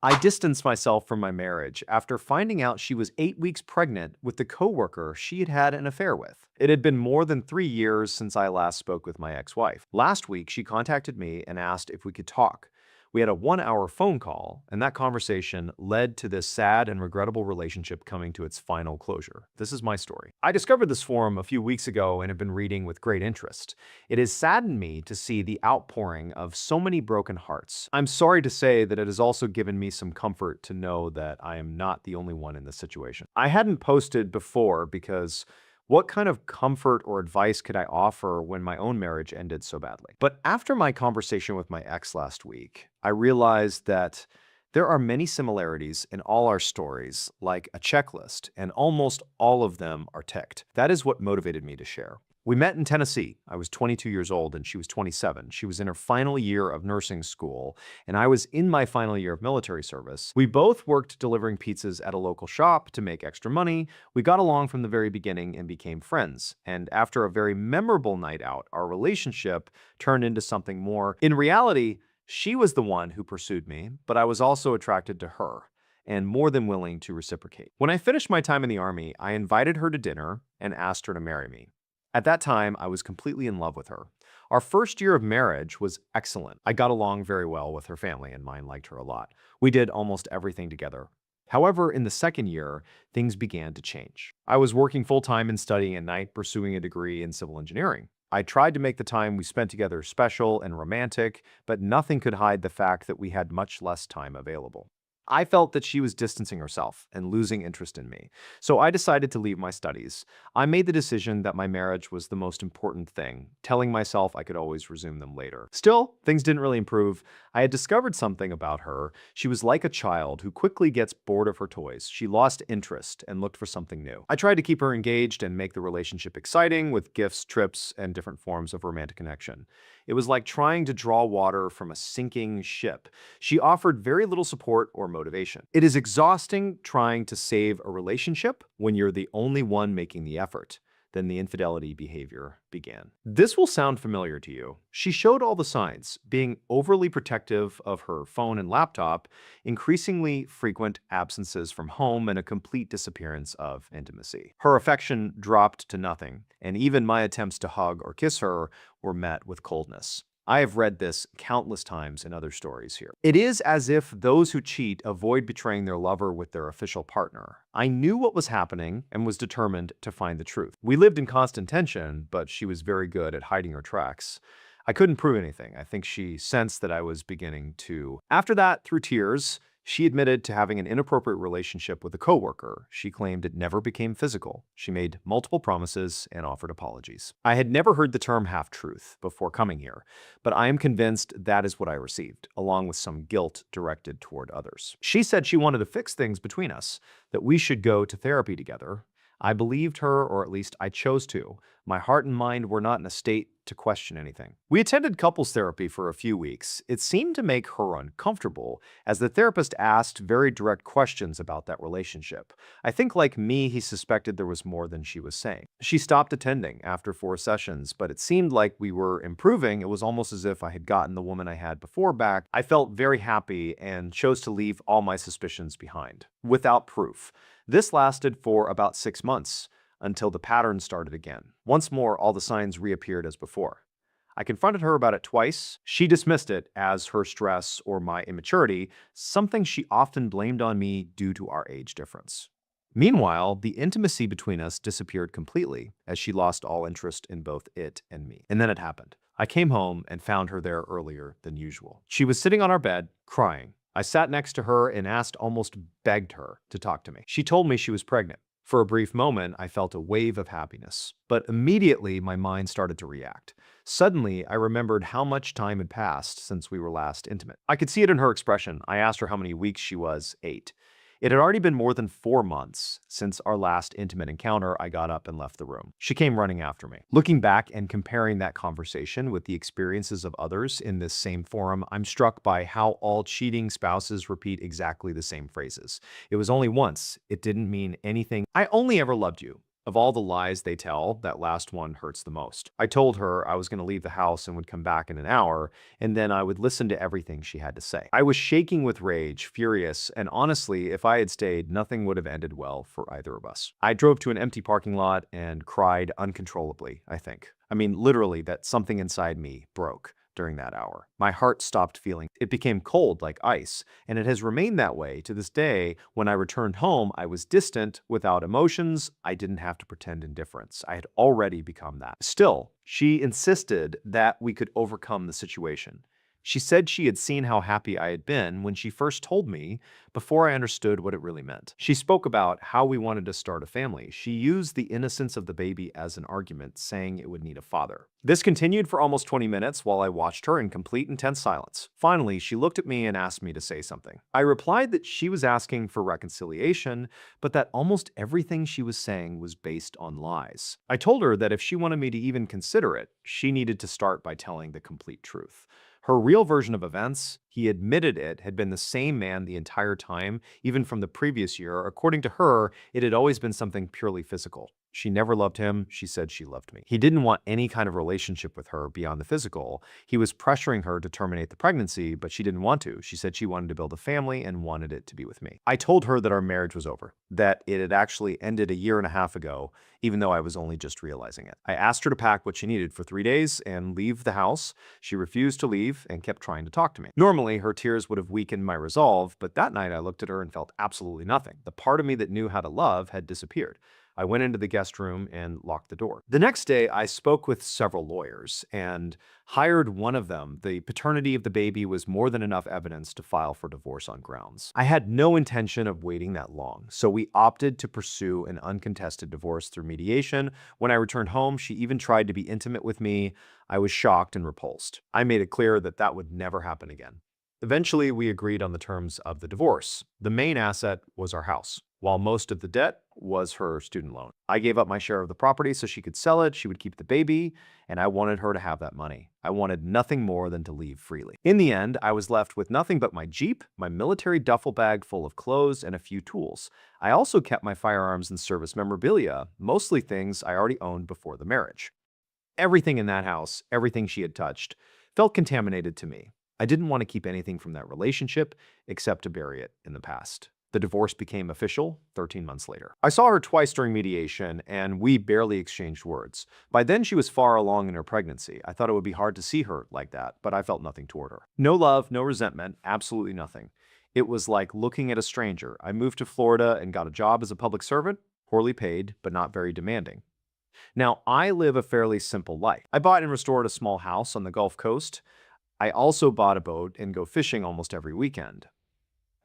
I distanced myself from my marriage after finding out she was 8 weeks pregnant with the coworker she had had an affair with. It had been more than 3 years since I last spoke with my ex-wife. Last week, she contacted me and asked if we could talk. We had a 1 hour phone call, and that conversation led to this sad and regrettable relationship coming to its final closure. This is my story. I discovered this forum a few weeks ago and have been reading with great interest. It has saddened me to see the outpouring of so many broken hearts. I'm sorry to say that it has also given me some comfort to know that I am not the only one in this situation. I hadn't posted before because what kind of comfort or advice could I offer when my own marriage ended so badly? But after my conversation with my ex last week, I realized that there are many similarities in all our stories, like a checklist, and almost all of them are ticked. That is what motivated me to share. We met in Tennessee. I was 22 years old and she was 27. She was in her final year of nursing school, and I was in my final year of military service. We both worked delivering pizzas at a local shop to make extra money. We got along from the very beginning and became friends. And after a very memorable night out, our relationship turned into something more. In reality, she was the one who pursued me, but I was also attracted to her and more than willing to reciprocate. When I finished my time in the Army, I invited her to dinner and asked her to marry me. At that time, I was completely in love with her. Our first year of marriage was excellent. I got along very well with her family, and mine liked her a lot. We did almost everything together. However, in the second year, things began to change. I was working full-time and studying at night, pursuing a degree in civil engineering. I tried to make the time we spent together special and romantic, but nothing could hide the fact that we had much less time available. I felt that she was distancing herself and losing interest in me, so I decided to leave my studies. I made the decision that my marriage was the most important thing, telling myself I could always resume them later. Still, things didn't really improve. I had discovered something about her. She was like a child who quickly gets bored of her toys. She lost interest and looked for something new. I tried to keep her engaged and make the relationship exciting with gifts, trips, and different forms of romantic connection. It was like trying to draw water from a sinking ship. She offered very little support or motivation. It is exhausting trying to save a relationship when you're the only one making the effort. Then the infidelity behavior began. This will sound familiar to you. She showed all the signs, being overly protective of her phone and laptop, increasingly frequent absences from home, and a complete disappearance of intimacy. Her affection dropped to nothing, and even my attempts to hug or kiss her were met with coldness. I have read this countless times in other stories here. It is as if those who cheat avoid betraying their lover with their official partner. I knew what was happening and was determined to find the truth. We lived in constant tension, but she was very good at hiding her tracks. I couldn't prove anything. I think she sensed that I was beginning to. After that, through tears, she admitted to having an inappropriate relationship with a coworker. She claimed it never became physical. She made multiple promises and offered apologies. I had never heard the term half-truth before coming here, but I am convinced that is what I received, along with some guilt directed toward others. She said she wanted to fix things between us, that we should go to therapy together. I believed her, or at least I chose to. My heart and mind were not in a state to question anything. We attended couples therapy for a few weeks. It seemed to make her uncomfortable, as the therapist asked very direct questions about that relationship. I think, like me, he suspected there was more than she was saying. She stopped attending after 4 sessions, but it seemed like we were improving. It was almost as if I had gotten the woman I had before back. I felt very happy and chose to leave all my suspicions behind, without proof. This lasted for about 6 months, until the pattern started again. Once more, all the signs reappeared as before. I confronted her about it twice. She dismissed it as her stress or my immaturity, something she often blamed on me due to our age difference. Meanwhile, the intimacy between us disappeared completely as she lost all interest in both it and me. And then it happened. I came home and found her there earlier than usual. She was sitting on our bed, crying. I sat next to her and almost begged her to talk to me. She told me she was pregnant. For a brief moment, I felt a wave of happiness, but immediately my mind started to react. Suddenly, I remembered how much time had passed since we were last intimate. I could see it in her expression. I asked her how many weeks she was. 8. It had already been more than 4 months since our last intimate encounter. I got up and left the room. She came running after me. Looking back and comparing that conversation with the experiences of others in this same forum, I'm struck by how all cheating spouses repeat exactly the same phrases. It was only once. It didn't mean anything. I only ever loved you. Of all the lies they tell, that last one hurts the most. I told her I was going to leave the house and would come back in an hour, and then I would listen to everything she had to say. I was shaking with rage, furious, and honestly, if I had stayed, nothing would have ended well for either of us. I drove to an empty parking lot and cried uncontrollably, I think. I mean, literally, that something inside me broke during that hour. My heart stopped feeling. It became cold like ice, and it has remained that way to this day. When I returned home, I was distant, without emotions. I didn't have to pretend indifference. I had already become that. Still, she insisted that we could overcome the situation. She said she had seen how happy I had been when she first told me before I understood what it really meant. She spoke about how we wanted to start a family. She used the innocence of the baby as an argument, saying it would need a father. This continued for almost 20 minutes while I watched her in complete intense silence. Finally, she looked at me and asked me to say something. I replied that she was asking for reconciliation, but that almost everything she was saying was based on lies. I told her that if she wanted me to even consider it, she needed to start by telling the complete truth. Her real version of events, he admitted it, had been the same man the entire time, even from the previous year. According to her, it had always been something purely physical. She never loved him. She said she loved me. He didn't want any kind of relationship with her beyond the physical. He was pressuring her to terminate the pregnancy, but she didn't want to. She said she wanted to build a family and wanted it to be with me. I told her that our marriage was over, that it had actually ended a year and a half ago, even though I was only just realizing it. I asked her to pack what she needed for 3 days and leave the house. She refused to leave and kept trying to talk to me. Normally, her tears would have weakened my resolve, but that night I looked at her and felt absolutely nothing. The part of me that knew how to love had disappeared. I went into the guest room and locked the door. The next day, I spoke with several lawyers and hired one of them. The paternity of the baby was more than enough evidence to file for divorce on grounds. I had no intention of waiting that long, so we opted to pursue an uncontested divorce through mediation. When I returned home, she even tried to be intimate with me. I was shocked and repulsed. I made it clear that that would never happen again. Eventually, we agreed on the terms of the divorce. The main asset was our house, while most of the debt was her student loan. I gave up my share of the property so she could sell it, she would keep the baby, and I wanted her to have that money. I wanted nothing more than to leave freely. In the end, I was left with nothing but my Jeep, my military duffel bag full of clothes, and a few tools. I also kept my firearms and service memorabilia, mostly things I already owned before the marriage. Everything in that house, everything she had touched, felt contaminated to me. I didn't want to keep anything from that relationship except to bury it in the past. The divorce became official 13 months later. I saw her twice during mediation, and we barely exchanged words. By then, she was far along in her pregnancy. I thought it would be hard to see her like that, but I felt nothing toward her. No love, no resentment, absolutely nothing. It was like looking at a stranger. I moved to Florida and got a job as a public servant, poorly paid, but not very demanding. Now, I live a fairly simple life. I bought and restored a small house on the Gulf Coast. I also bought a boat and go fishing almost every weekend.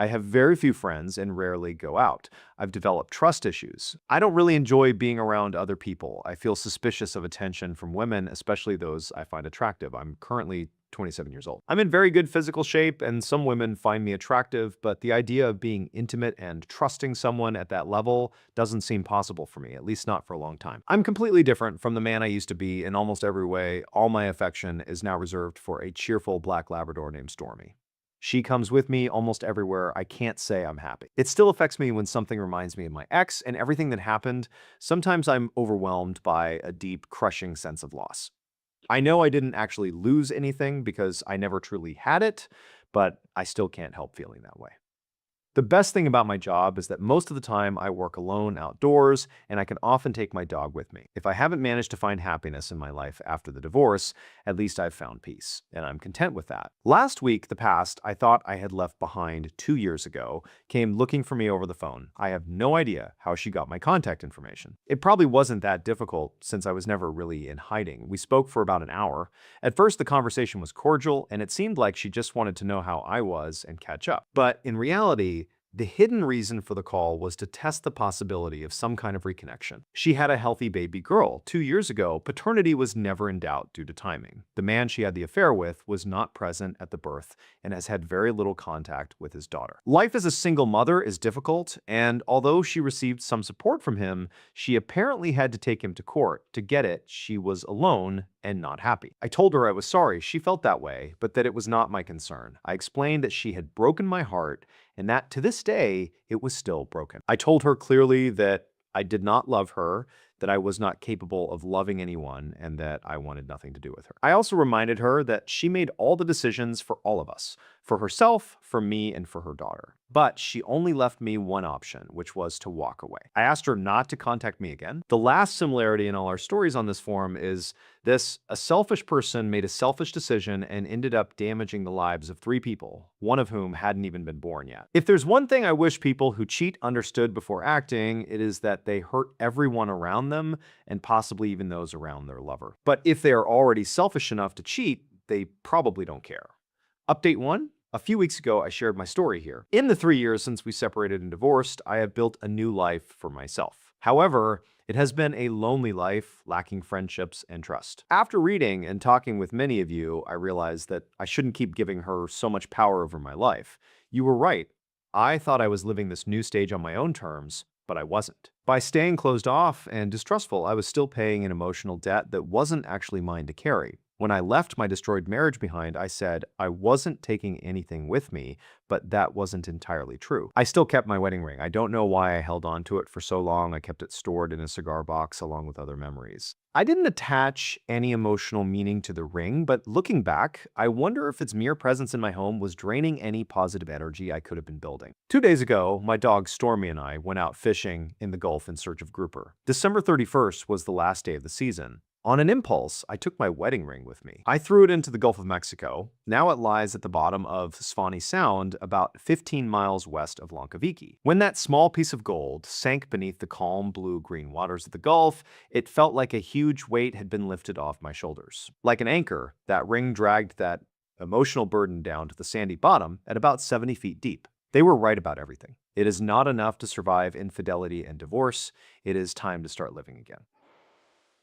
I have very few friends and rarely go out. I've developed trust issues. I don't really enjoy being around other people. I feel suspicious of attention from women, especially those I find attractive. I'm currently 27 years old. I'm in very good physical shape, and some women find me attractive, but the idea of being intimate and trusting someone at that level doesn't seem possible for me, at least not for a long time. I'm completely different from the man I used to be in almost every way. All my affection is now reserved for a cheerful black Labrador named Stormy. She comes with me almost everywhere. I can't say I'm happy. It still affects me when something reminds me of my ex and everything that happened. Sometimes I'm overwhelmed by a deep, crushing sense of loss. I know I didn't actually lose anything because I never truly had it, but I still can't help feeling that way. The best thing about my job is that most of the time I work alone outdoors, and I can often take my dog with me. If I haven't managed to find happiness in my life after the divorce, at least I've found peace, and I'm content with that. Last week, the past I thought I had left behind 2 years ago came looking for me over the phone. I have no idea how she got my contact information. It probably wasn't that difficult since I was never really in hiding. We spoke for about an hour. At first, the conversation was cordial, and it seemed like she just wanted to know how I was and catch up. But in reality, the hidden reason for the call was to test the possibility of some kind of reconnection. She had a healthy baby girl. 2 years ago, paternity was never in doubt due to timing. The man she had the affair with was not present at the birth and has had very little contact with his daughter. Life as a single mother is difficult, and although she received some support from him, she apparently had to take him to court. To get it, she was alone and not happy. I told her I was sorry she felt that way, but that it was not my concern. I explained that she had broken my heart and that to this day, it was still broken. I told her clearly that I did not love her, that I was not capable of loving anyone and that I wanted nothing to do with her. I also reminded her that she made all the decisions for all of us, for herself, for me, and for her daughter. But she only left me one option, which was to walk away. I asked her not to contact me again. The last similarity in all our stories on this forum is this: a selfish person made a selfish decision and ended up damaging the lives of 3 people, one of whom hadn't even been born yet. If there's one thing I wish people who cheat understood before acting, it is that they hurt everyone around them and possibly even those around their lover. But if they are already selfish enough to cheat, they probably don't care. Update 1. A few weeks ago, I shared my story here. In the 3 years since we separated and divorced, I have built a new life for myself. However, it has been a lonely life, lacking friendships and trust. After reading and talking with many of you, I realized that I shouldn't keep giving her so much power over my life. You were right. I thought I was living this new stage on my own terms, but I wasn't. By staying closed off and distrustful, I was still paying an emotional debt that wasn't actually mine to carry. When I left my destroyed marriage behind, I said I wasn't taking anything with me, but that wasn't entirely true. I still kept my wedding ring. I don't know why I held on to it for so long. I kept it stored in a cigar box along with other memories. I didn't attach any emotional meaning to the ring, but looking back, I wonder if its mere presence in my home was draining any positive energy I could have been building. 2 days ago, my dog Stormy and I went out fishing in the Gulf in search of grouper. December 31st was the last day of the season. On an impulse, I took my wedding ring with me. I threw it into the Gulf of Mexico. Now it lies at the bottom of Svaney Sound, about 15 miles west of Lonkaviki. When that small piece of gold sank beneath the calm blue-green waters of the Gulf, it felt like a huge weight had been lifted off my shoulders. Like an anchor, that ring dragged that emotional burden down to the sandy bottom at about 70 feet deep. They were right about everything. It is not enough to survive infidelity and divorce. It is time to start living again.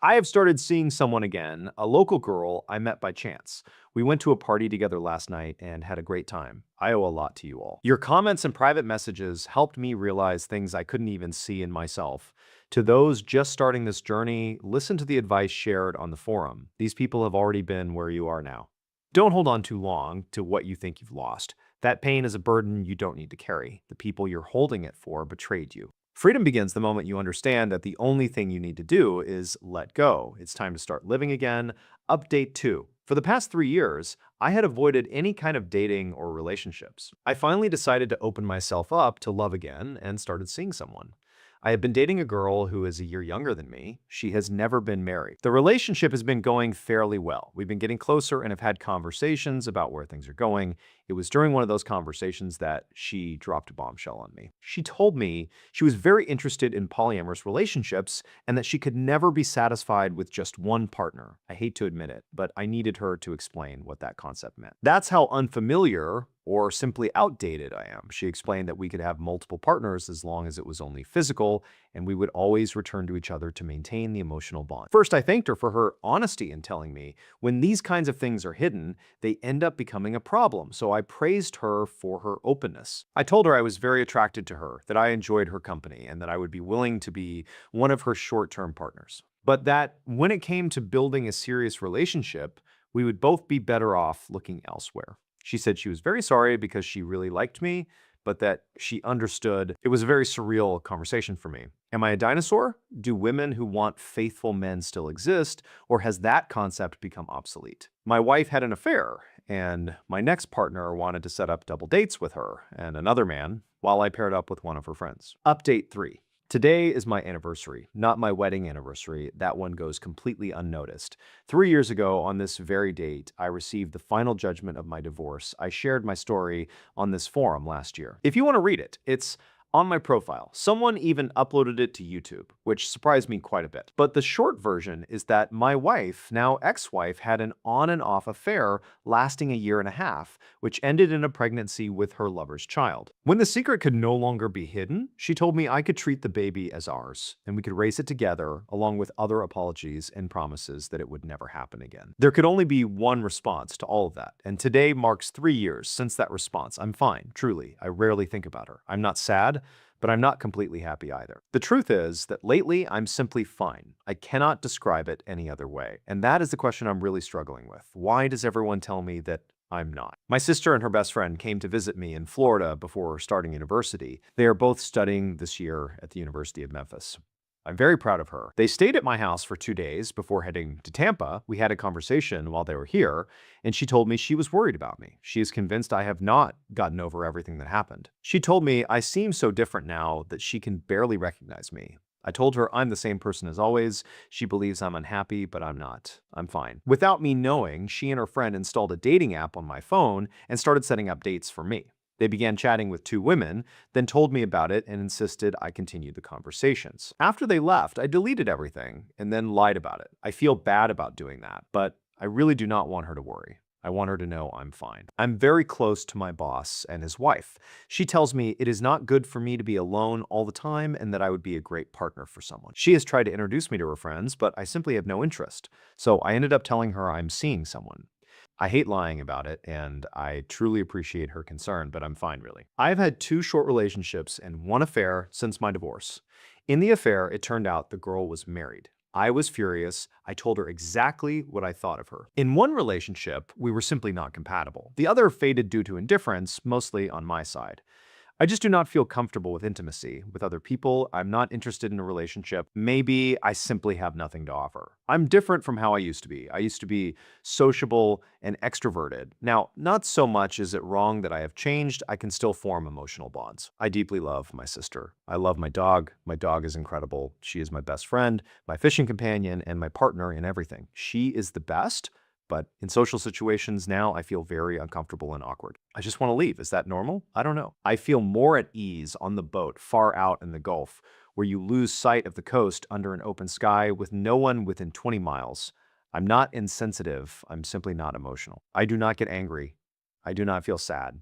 I have started seeing someone again, a local girl I met by chance. We went to a party together last night and had a great time. I owe a lot to you all. Your comments and private messages helped me realize things I couldn't even see in myself. To those just starting this journey, listen to the advice shared on the forum. These people have already been where you are now. Don't hold on too long to what you think you've lost. That pain is a burden you don't need to carry. The people you're holding it for betrayed you. Freedom begins the moment you understand that the only thing you need to do is let go. It's time to start living again. Update 2. For the past 3 years, I had avoided any kind of dating or relationships. I finally decided to open myself up to love again and started seeing someone. I have been dating a girl who is a year younger than me. She has never been married. The relationship has been going fairly well. We've been getting closer and have had conversations about where things are going. It was during one of those conversations that she dropped a bombshell on me. She told me she was very interested in polyamorous relationships and that she could never be satisfied with just one partner. I hate to admit it, but I needed her to explain what that concept meant. That's how unfamiliar or simply outdated I am. She explained that we could have multiple partners as long as it was only physical, and we would always return to each other to maintain the emotional bond. First, I thanked her for her honesty in telling me when these kinds of things are hidden, they end up becoming a problem. So I praised her for her openness. I told her I was very attracted to her, that I enjoyed her company, and that I would be willing to be one of her short-term partners. But that when it came to building a serious relationship, we would both be better off looking elsewhere. She said she was very sorry because she really liked me, but that she understood. It was a very surreal conversation for me. Am I a dinosaur? Do women who want faithful men still exist, or has that concept become obsolete? My wife had an affair, and my next partner wanted to set up double dates with her and another man while I paired up with one of her friends. Update 3. Today is my anniversary, not my wedding anniversary. That one goes completely unnoticed. 3 years ago, on this very date, I received the final judgment of my divorce. I shared my story on this forum last year. If you want to read it, it's on my profile. Someone even uploaded it to YouTube, which surprised me quite a bit. But the short version is that my wife, now ex-wife, had an on and off affair lasting a year and a half, which ended in a pregnancy with her lover's child. When the secret could no longer be hidden, she told me I could treat the baby as ours, and we could raise it together, along with other apologies and promises that it would never happen again. There could only be one response to all of that, and today marks 3 years since that response. I'm fine, truly. I rarely think about her. I'm not sad, but I'm not completely happy either. The truth is that lately I'm simply fine. I cannot describe it any other way. And that is the question I'm really struggling with. Why does everyone tell me that I'm not? My sister and her best friend came to visit me in Florida before starting university. They are both studying this year at the University of Memphis. I'm very proud of her. They stayed at my house for 2 days before heading to Tampa. We had a conversation while they were here, and she told me she was worried about me. She is convinced I have not gotten over everything that happened. She told me I seem so different now that she can barely recognize me. I told her I'm the same person as always. She believes I'm unhappy, but I'm not. I'm fine. Without me knowing, she and her friend installed a dating app on my phone and started setting up dates for me. They began chatting with 2 women, then told me about it and insisted I continue the conversations. After they left, I deleted everything and then lied about it. I feel bad about doing that, but I really do not want her to worry. I want her to know I'm fine. I'm very close to my boss and his wife. She tells me it is not good for me to be alone all the time and that I would be a great partner for someone. She has tried to introduce me to her friends, but I simply have no interest. So I ended up telling her I'm seeing someone. I hate lying about it, and I truly appreciate her concern, but I'm fine, really. I've had 2 short relationships and 1 affair since my divorce. In the affair, it turned out the girl was married. I was furious. I told her exactly what I thought of her. In one relationship, we were simply not compatible. The other faded due to indifference, mostly on my side. I just do not feel comfortable with intimacy with other people. I'm not interested in a relationship. Maybe I simply have nothing to offer. I'm different from how I used to be. I used to be sociable and extroverted. Now, not so much is it wrong that I have changed. I can still form emotional bonds. I deeply love my sister. I love my dog. My dog is incredible. She is my best friend, my fishing companion, and my partner in everything. She is the best. But in social situations now, I feel very uncomfortable and awkward. I just want to leave. Is that normal? I don't know. I feel more at ease on the boat far out in the Gulf, where you lose sight of the coast under an open sky with no one within 20 miles. I'm not insensitive. I'm simply not emotional. I do not get angry. I do not feel sad.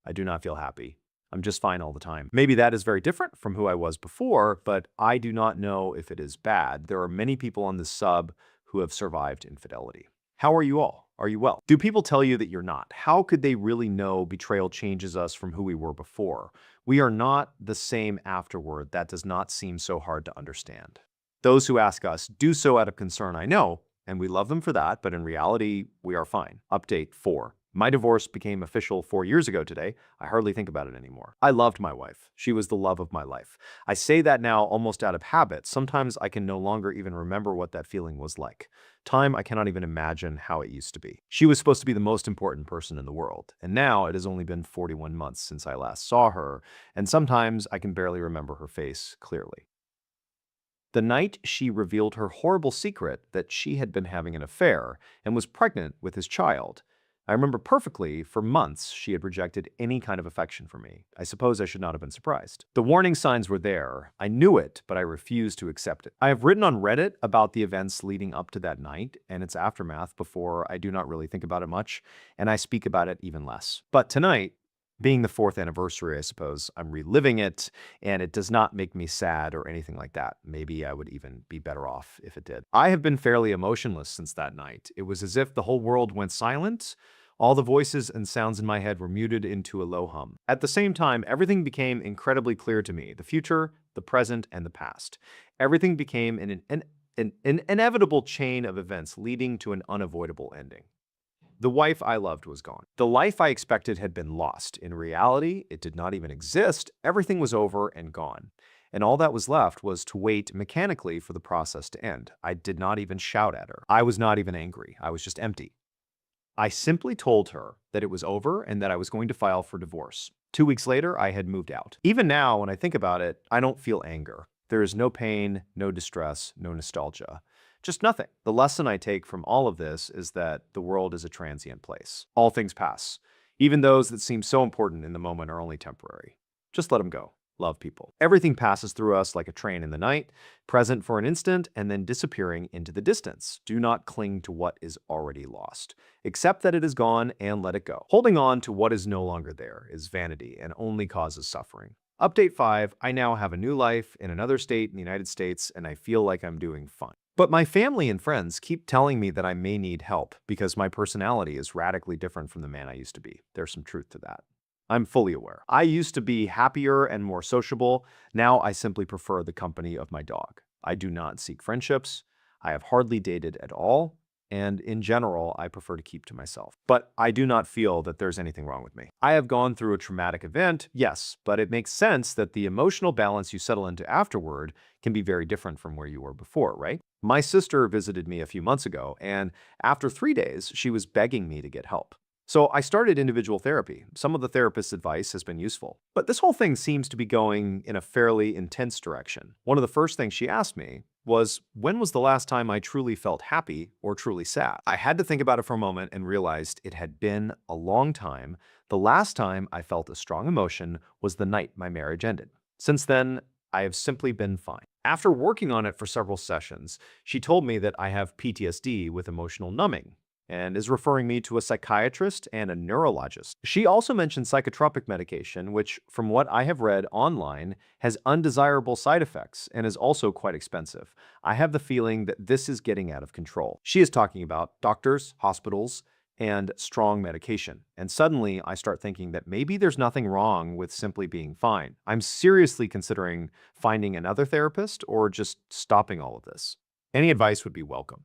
I do not feel happy. I'm just fine all the time. Maybe that is very different from who I was before, but I do not know if it is bad. There are many people on this sub who have survived infidelity. How are you all? Are you well? Do people tell you that you're not? How could they really know betrayal changes us from who we were before? We are not the same afterward. That does not seem so hard to understand. Those who ask us do so out of concern, I know, and we love them for that, but in reality, we are fine. Update 4. My divorce became official 4 years ago today. I hardly think about it anymore. I loved my wife. She was the love of my life. I say that now almost out of habit. Sometimes I can no longer even remember what that feeling was like. Time, I cannot even imagine how it used to be. She was supposed to be the most important person in the world, and now it has only been 41 months since I last saw her, and sometimes I can barely remember her face clearly. The night she revealed her horrible secret that she had been having an affair and was pregnant with his child. I remember perfectly, for months, she had rejected any kind of affection for me. I suppose I should not have been surprised. The warning signs were there. I knew it, but I refused to accept it. I have written on Reddit about the events leading up to that night and its aftermath before. I do not really think about it much, and I speak about it even less. But tonight, being the 4th anniversary, I suppose, I'm reliving it, and it does not make me sad or anything like that. Maybe I would even be better off if it did. I have been fairly emotionless since that night. It was as if the whole world went silent. All the voices and sounds in my head were muted into a low hum. At the same time, everything became incredibly clear to me. The future, the present, and the past. Everything became an inevitable chain of events leading to an unavoidable ending. The wife I loved was gone. The life I expected had been lost. In reality, it did not even exist. Everything was over and gone. And all that was left was to wait mechanically for the process to end. I did not even shout at her. I was not even angry. I was just empty. I simply told her that it was over and that I was going to file for divorce. 2 weeks later, I had moved out. Even now, when I think about it, I don't feel anger. There is no pain, no distress, no nostalgia. Just nothing. The lesson I take from all of this is that the world is a transient place. All things pass. Even those that seem so important in the moment are only temporary. Just let them go. Love people. Everything passes through us like a train in the night, present for an instant and then disappearing into the distance. Do not cling to what is already lost. Accept that it is gone and let it go. Holding on to what is no longer there is vanity and only causes suffering. Update 5. I now have a new life in another state in the United States, and I feel like I'm doing fine. But my family and friends keep telling me that I may need help because my personality is radically different from the man I used to be. There's some truth to that. I'm fully aware. I used to be happier and more sociable. Now I simply prefer the company of my dog. I do not seek friendships. I have hardly dated at all. and in general, I prefer to keep to myself. But I do not feel that there's anything wrong with me. I have gone through a traumatic event, yes, but it makes sense that the emotional balance you settle into afterward can be very different from where you were before, right? My sister visited me a few months ago, and after 3 days, she was begging me to get help. So I started individual therapy. Some of the therapist's advice has been useful. But this whole thing seems to be going in a fairly intense direction. One of the first things she asked me was, when was the last time I truly felt happy or truly sad? I had to think about it for a moment and realized it had been a long time. The last time I felt a strong emotion was the night my marriage ended. Since then, I have simply been fine. After working on it for several sessions, she told me that I have PTSD with emotional numbing and is referring me to a psychiatrist and a neurologist. She also mentioned psychotropic medication, which, from what I have read online, has undesirable side effects and is also quite expensive. I have the feeling that this is getting out of control. She is talking about doctors, hospitals, and strong medication. And suddenly I start thinking that maybe there's nothing wrong with simply being fine. I'm seriously considering finding another therapist or just stopping all of this. Any advice would be welcome.